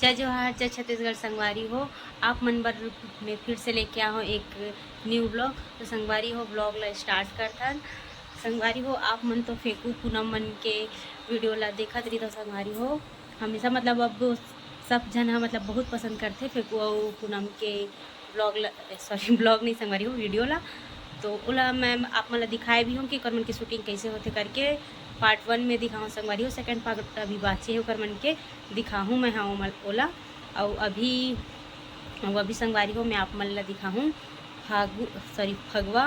जय जोहार, जय छत्तीसगढ़। संगवारी हो आप मन बर में फिर से लेके आओ एक न्यू ब्लॉग। तो संगवारी हो ब्लॉग ला स्टार्ट करथन। संगवारी हो आप मन तो फेंकू पूनम मन के वीडियो ला देखत रही। तो संगवारी हो हमेशा मतलब अब सब जन हा मतलब बहुत पसंद करते फेंकू और पूनम के ब्लॉग ला, सॉरी ब्लॉग नहीं संगवारी हो वीडियो ला। तो ओला मैं आप मन ला दिखाए भी हूँ कि ओकर मन की शूटिंग कैसे होते करके। पार्ट 1 में दिखाऊँ संगवारी हो, सेकंड पार्ट अभी बाचे है ओकर मन के दिखाऊँ मैं हाँ ओला। और अभी संगवारी हो मैं आप मन ला दिखाऊँ फगवा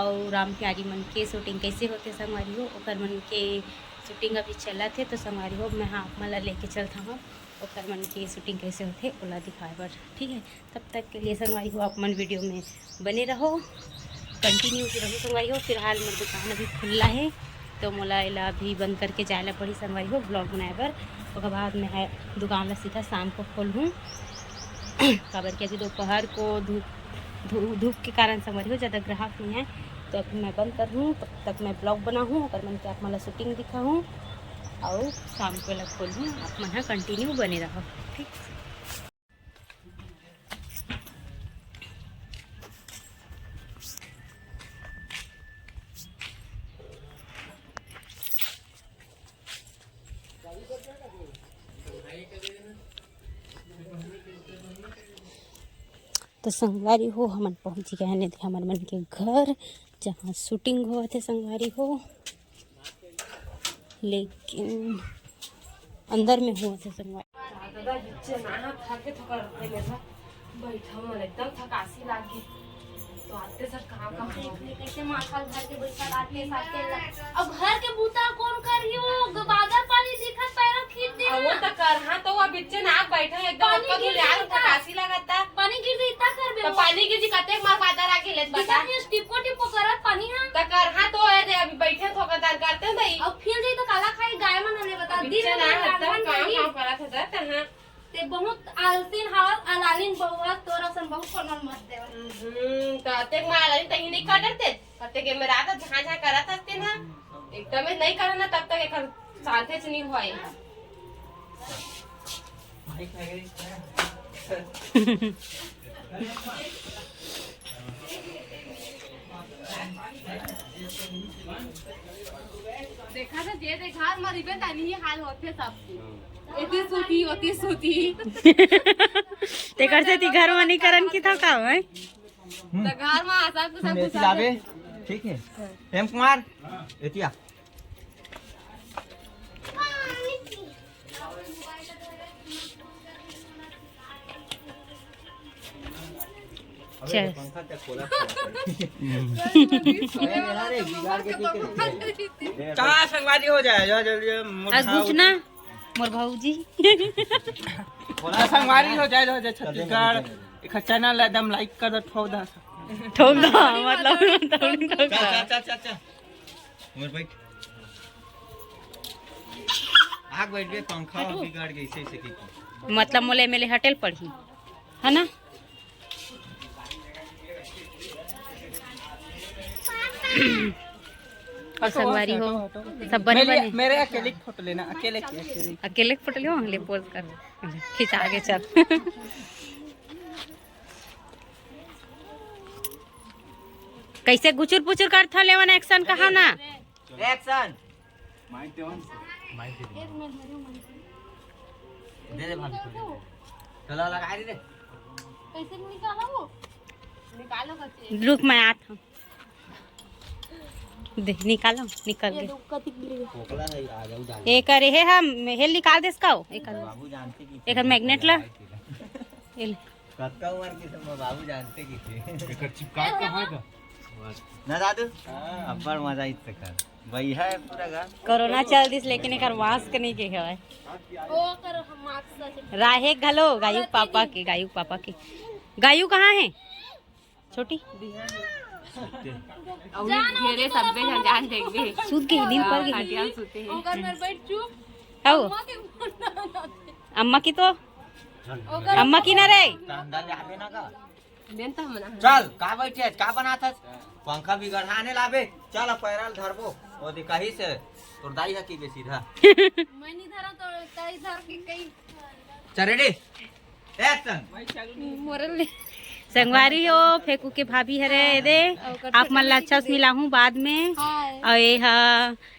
और राम प्यारी मन के शूटिंग कैसे होते संगवारी हो। ओकर मन के शूटिंग अभी चलत है। तो संगवारी हो मैं हाँ आप मन ला लेके चलता हूँ ओकर मन के शूटिंग कैसे होते ओला दिखाए बर। ठीक है, तब तक के लिए संगवारी हो आप मन वीडियो में बने रहो, कंटिन्यू रहो संगवारी हो। फिलहाल मेरी दुकान अभी खुला है तो मोला एला अभी बंद करके जाए ला पड़ी संगवारी हो ब्लॉग बनाए बर। उसके बाद मैं दुकान ला सीधा शाम को खोलूँ काबर कि अभी दोपहर को धूप के कारण संगवारी हो ज़्यादा ग्राहक नहीं है। तो अभी मैं बंद कर दूँ, तब तक मैं ब्लॉग बनाऊँ और मन के आप मला शूटिंग दिखाऊँ और शाम को लग खोलूँ। आप मन कंटिन्यू बने रहो। ठीक, तो संगवारी हो हमन पहुँच गए हैं हमारे मन के घर जहाँ शूटिंग हुआ थे संगवारी हो, लेकिन अंदर में हुआ था संगवारी। तो आते सर कहाँ कैसे माथा घर के बैठा आते साथे अब घर के बूता कौन करी वो बादल पानी दिखत पैर खींच दे वो त कर हां तो वो बिच्चे नाक बैठा एकदम ऊपर में यार फटासी लगता पानी गिर दे इतना कर बे तो पानी गिर जी कते मार बादर आके लेत बता टिपको टिपको करत पानी हां त कर हां तो है अभी बैठे ठोकदार करते नहीं अब फिर जाई तो काला खाई गाय मन ने बता बिच्चे ना हत्ता काम करत होता त हां ते बहुत आलसीन हावत अलालिन बहुत तोरा सन बहुत कोनल मत देव तो अते मालाली तही नहीं करते कते के मेरा तो झाझा करत हते ना एकदम नहीं करना तब तक एक शांति से नहीं होए देखा था जे देखा मरी पे तनी ही हाल होते सब इतनी सूती तेकर से ती घर में नहीं करन की था का है तो घर में आशा को सब कुछ लावे ठीक है हेम कुमार एतिया चल पंखा तक खोला कहाँ संगवारी हो जाए जो जल्दी आज पूछना मोर भाऊजी संगवारी हो जाए जो छत्तीसगढ़ एक चैनल एकदम लाइक कर दो ठोक दो मतलब चल मोर बैठ आग बैठ गए पंखा बिगाड़ गई ऐसे की मतलब मोले मेले हटेल पड़ी है ना। और संगवारी हो सब बने बने मेरे अकेले फोटो लेना अकेले फोटो लियो ले पोज कर खींच आगे चल कैसे गुचुर पुचुर कर था लेवन एक्शन कहा ना एक्शन दे दे भाभी को चलो लगा दे कैसे निकाला वो निकालो कते रुक मैं आता हूँ देख निकालो निकल गए कोकला नहीं आ जाऊ डाल एक अरे है हम हेल निकाल देस का एक बाबू जानते की एक मैग्नेट ला एल कक्का उमर की सब बाबू जानते की थे एकर चिपका कहां का ना दादू अब्बर मजा इत कर भाई है पूरा घर कोरोना चल दिस लेकिन एक मास्क नहीं के है ओ कर हम मास्क राहे घलो गायु पापा के गायु कहाँ है छोटी घेरे सब बे जान देख बे सूद के दिन पर गई हटिया सुते हैं ओकर में बैठ चुप आओ अम्मा की तो अम्मा की ना रे अंदर ले आवे ना का देन तो हमना चल का बैठे का बनात पंखा बिगड़ाने लाबे चल पैरल धरबो ओ दिखाही से तोर दाई है की बे सीधा मैं नहीं धरा तो कई धर के कई चल रेडी एक्शन संगवारी हो फेकू के भाभी हरे दे आप मन ला अच्छा से मिलाहूँ बाद में। और ये हा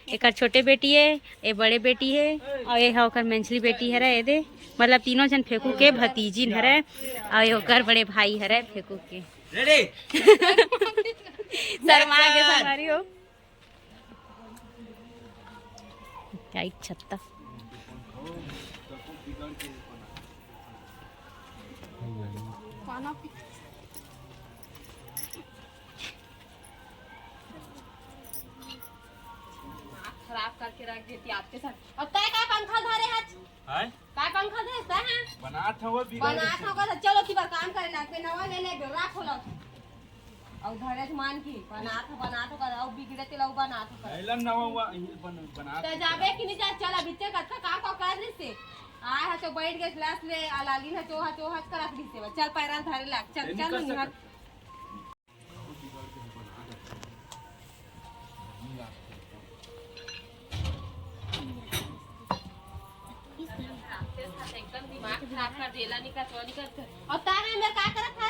एक छोटे बेटी है, ये बड़े बेटी है, और ये हा ओकर मंझली बेटी हरे दे, मतलब तीनों जन फेकू के भतीजी हरे, और ये ओकर बड़े भाई हरे फेकू के। रेडी शर्मा के संगवारी हो टाइट छत्ता खराब करके रख देती आपके साथ। और तय का पंखा धरे हाथ हां का पंखा धरे तय हां बनात हो चलो की बार काम करे ना पे नवा ले ले राख होला और धरे मान की बनात कर और बिगड़े ते लौ बनात कर एलन नवा हुआ बनात तो जाबे कि नहीं जा चला बिचे कथा का कर रही से आए है तो बैठ गए ग्लास ले आलाली है चोहा कर रख दी से चल पैरा धरे लाग चल चल निहार एकदम दिमाग खराब कर देला निका तो निका और तारे मेरे का करत है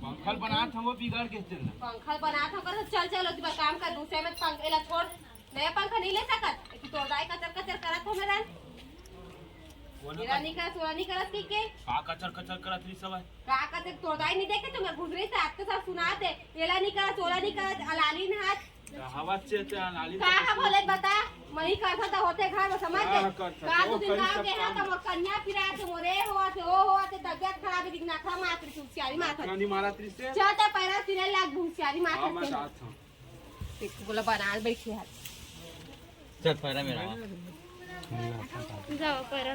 पंखल बनात हो बिगड़ के चल पंखा बनात हो कर चल चल ओती बार काम कर दूसरे में पंखा एला छोड़ नया पंखा नहीं ले सकत तू तो दाई कचर करत हो मेरा मेरा निका सोना नहीं करत के का कचर करत रही सब का कचर तो दाई नहीं देखे तो मैं गुजरे से आपके साथ सुनाते एला निका सोना नहीं करत अलाली ने हाथ हवा से नाली का है बोले बता मही करता तो होते घर में समझ दे का तू दिन गांव के है तो मोर कन्या फिरा तो मोरे हुआ से ओ हुआ से तबियत खराब दिखना खा मात्र सुसियारी मात्र नानी मारा त्रिसे चाहता पैरा सिरे लाग भूसियारी मात्र मैं साथ हूं बोला बना बैठी है चल पैरा मेरा जाओ पैरा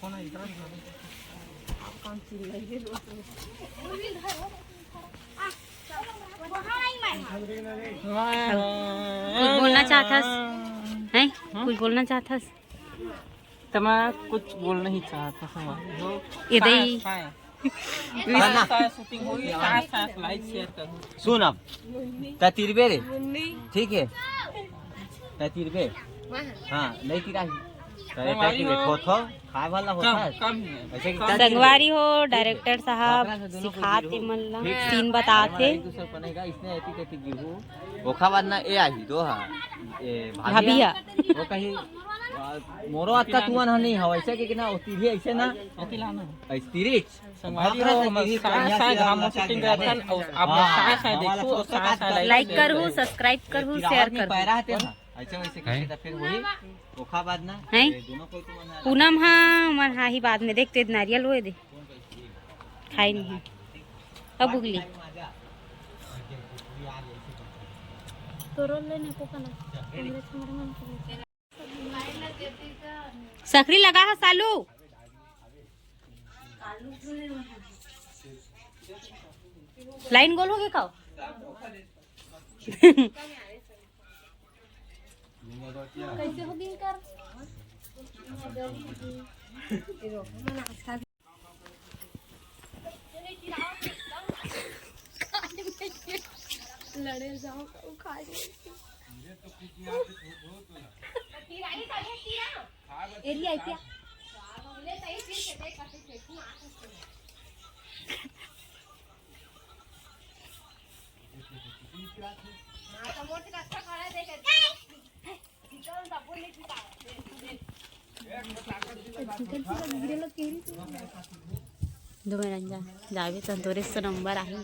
कौन है इधर कौन सी लगी कुछ बोलना चाहथस हैं कुछ बोलना चाहथस तो मैं कुछ बोल नहीं चाहता हूँ इधर शूटिंग होगी साथ लाइक शेयर करूँ सुन अब ततिरबे रे ठीक है ततिरबे हां नहीं तिराही संगवारी हो। खाए वाला होता है कम ऐसे कि संगवारी हो डायरेक्टर साहब सिखाते मन ला सीन बताते एक दूसरे बनेगा इसने ऐसी कहती गेहूं ओखा बाद ना ए आई दो हां ए भाभिया वो कहीं मोरो आज का तुअन नहीं हो ऐसे कि ना होती भी ऐसे ना अतिलाना ऐसे तिरिच संगवारी हो साथ हम शूटिंग करथन और आप साथ देखो साथ लाइक करू सब्सक्राइब करू शेयर करू पैरा हते ना ऐसे वैसे करके तो फिर वही ओखा बाद ना हैं? दोनों कोई तुम ना पूनम हाँ मन हाँ ही बाद में देखते नारियल हुए दे खाई नहीं अब उगली सकरी लगा है सालू लाइन गोल हो गया का कैसे होगी कर लड़े जाओ खा एरिया क्या दो रंजा जावे संतोरेश तो नंबर आहे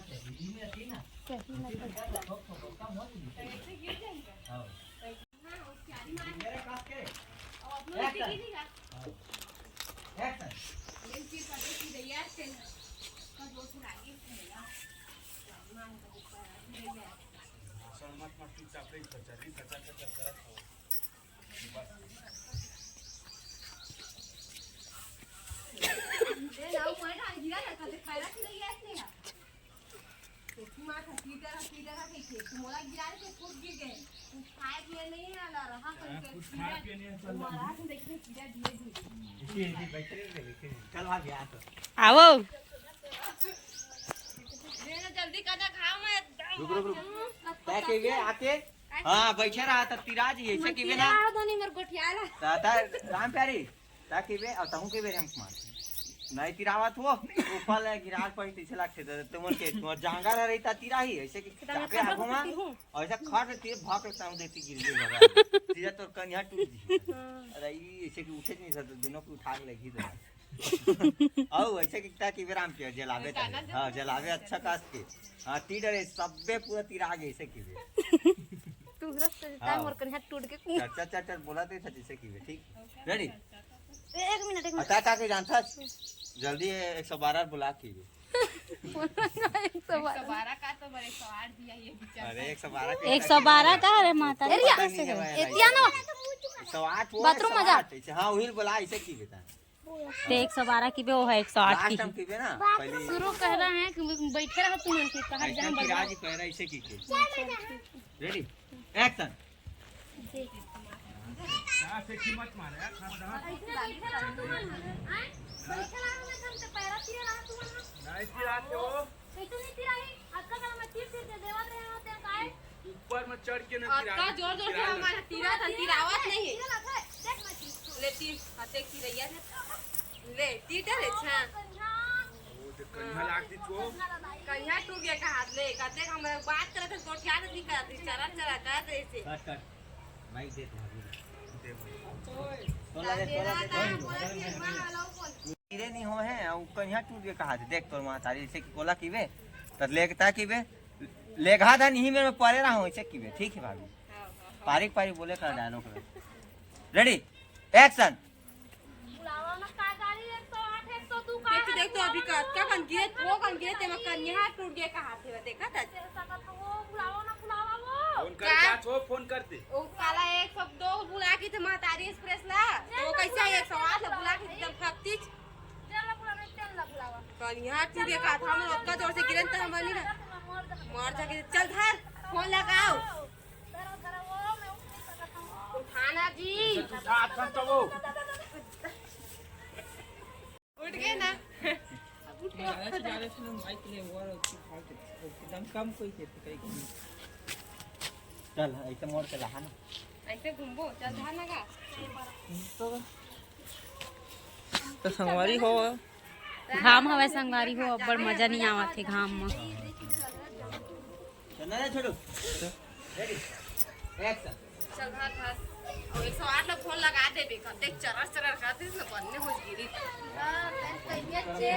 आओ जल्दी करना खाओ मैं रुक क्या कहिए आके हां बैठे रहा त तिराज ऐसे कि ना धनी मर गोठियाला दादा राम प्यारी ताकि बे और तहु के बे हम मार नहीं तिरावत हो ऊपर ले गिरार पर तीसरे लाख थे तुमन के तुम जांगा रहता तिरा ही ऐसे कि चापे आगो में और ऐसा खट तीर भाग लगता हूं देती गिर गई सीधा तोर कन्या टूट दी अरे ये ऐसे कि उठे नहीं सकते दोनों को उठा के लगी तो औ ऐसे कि ताकि विराम के जलावे हां जलावे अच्छा कास के हां ती डरे सबे पूरा तिरा गए ऐसे की तू रस टाइम और कन्या टूट के चट बोला थे जैसे की ठीक रेडी एक मिनट आता के जानता जल्दी 112 बुला कीजिए 112 का तो बड़े 108 दिया ये बेचारा। अरे 112 112 का अरे माता एतिया ना 108 वो बाथरूम में जा। हां वही बुला ऐसे की बेटा ते 112 की बे वो है 108 लास्ट की टाइम की बे ना पहले शुरू कह रहे हैं कि बैठे रहो तुम उनके कहा ऐसा जान की बजा राज कह रहा ऐसे की रेडी एक्शन ऊपर में चढ़ के अक्का जोर जोर से हमारा तीरा था तिरावत नहीं है ले तीर हाथे की रैया ले तीर रे छा कन्या लाग दी तो कन्या टूट गया का हाथ ले कहते हम बात करते तो क्या नहीं करते चरा चरा कर ऐसे कट माइक दे गिरे नहीं हो है और कन्या टूट के कहा देख तोर मां तारी से की कोला कीबे त लेगता कीबे लेगा था नहीं में परे रहा हूं ऐसे कीबे ठीक है भाभी पारिक पारिक बोले का डायलॉग रेडी एक्शन बुलावा ना का गाड़ी 108 102 का देख तो अभी का कन गिरे वो कन गिरे ते में कन्या टूट गया का हाथ है देखा था वो बुलावा ना बुलावा वो फोन कर क्या छो फोन करते ओ काला 102 बुला के थे मातारी एक्सप्रेस ला तो वो कैसे 108 ला बुला के एकदम खपतीच चल बुलावा चल बुलावा कन्या टूट गया का था हम ओका जोर से गिरन त हम नहीं ना मार जाके चल धर फोन लगाओ उठाना जी साथ कर तो वो उठ गए ना एकदम कम कोई के कहीं चल ऐसे मोड़ के लहा ना ऐसे घूमबो चल धर लगा तो संगवारी हो घाम हवे संगवारी हो अब बड़ मजा नहीं आवत है घाम में चलना रे छोड़ो रेडी एक्शन चल धर धर और 108 ला फोन लगा दे बेका देख चरर चरर खाते न बनने हो गिरी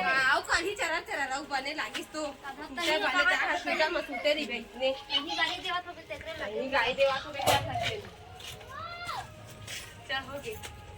आओ कहीं चरर चरर आओ बने लागिस तो चल बने जा हॉस्पिटल में सुते रही गई ने यही गाड़ी देवा तो तेरे लगे गाड़ी देवा तो बेटा सकते चल हो गई